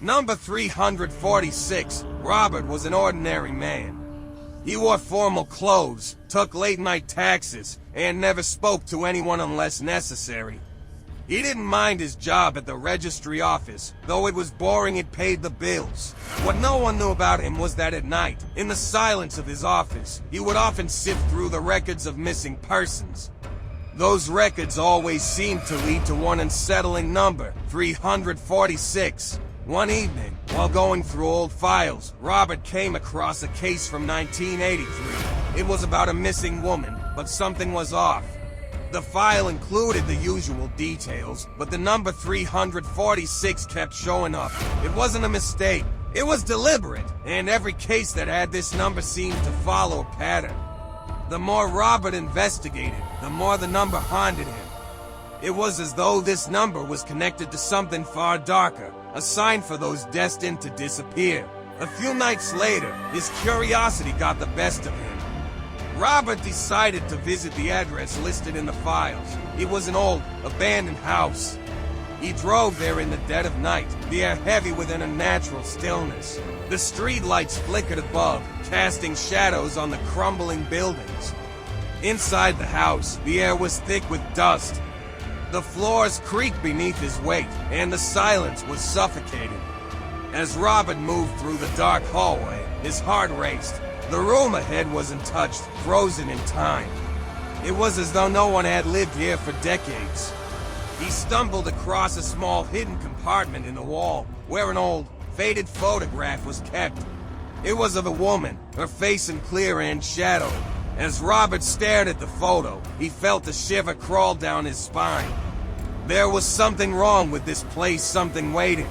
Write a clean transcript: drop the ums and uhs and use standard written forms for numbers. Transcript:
Number 346, Robert was an ordinary man. He wore formal clothes, took late-night taxis, and never spoke to anyone unless necessary. He didn't mind his job at the registry office, though it was boring. It paid the bills. What no one knew about him was that at night, in the silence of his office, he would often sift through the records of missing persons. Those records always seemed to lead to one unsettling number, 346. One evening, while going through old files, Robert came across a case from 1983. It was about a missing woman, but something was off. The file included the usual details, but the number 346 kept showing up. It wasn't a mistake. It was deliberate, and every case that had this number seemed to follow a pattern. The more Robert investigated, the more the number haunted him. It was as though this number was connected to something far darker, a sign for those destined to disappear. A few nights later, his curiosity got the best of him. Robert decided to visit the address listed in the files. It was an old, abandoned house. He drove there in the dead of night, the air heavy with an unnatural stillness. The streetlights flickered above, casting shadows on the crumbling buildings. Inside the house, the air was thick with dust. The floors creaked beneath his weight, and the silence was suffocating. As Robert moved through the dark hallway, his heart raced. The room ahead was untouched, frozen in time. It was as though no one had lived here for decades. He stumbled across a small hidden compartment in the wall, where an old, faded photograph was kept. It was of a woman, her face unclear and shadowed. As Robert stared at the photo, he felt a shiver crawl down his spine. There was something wrong with this place, something waiting.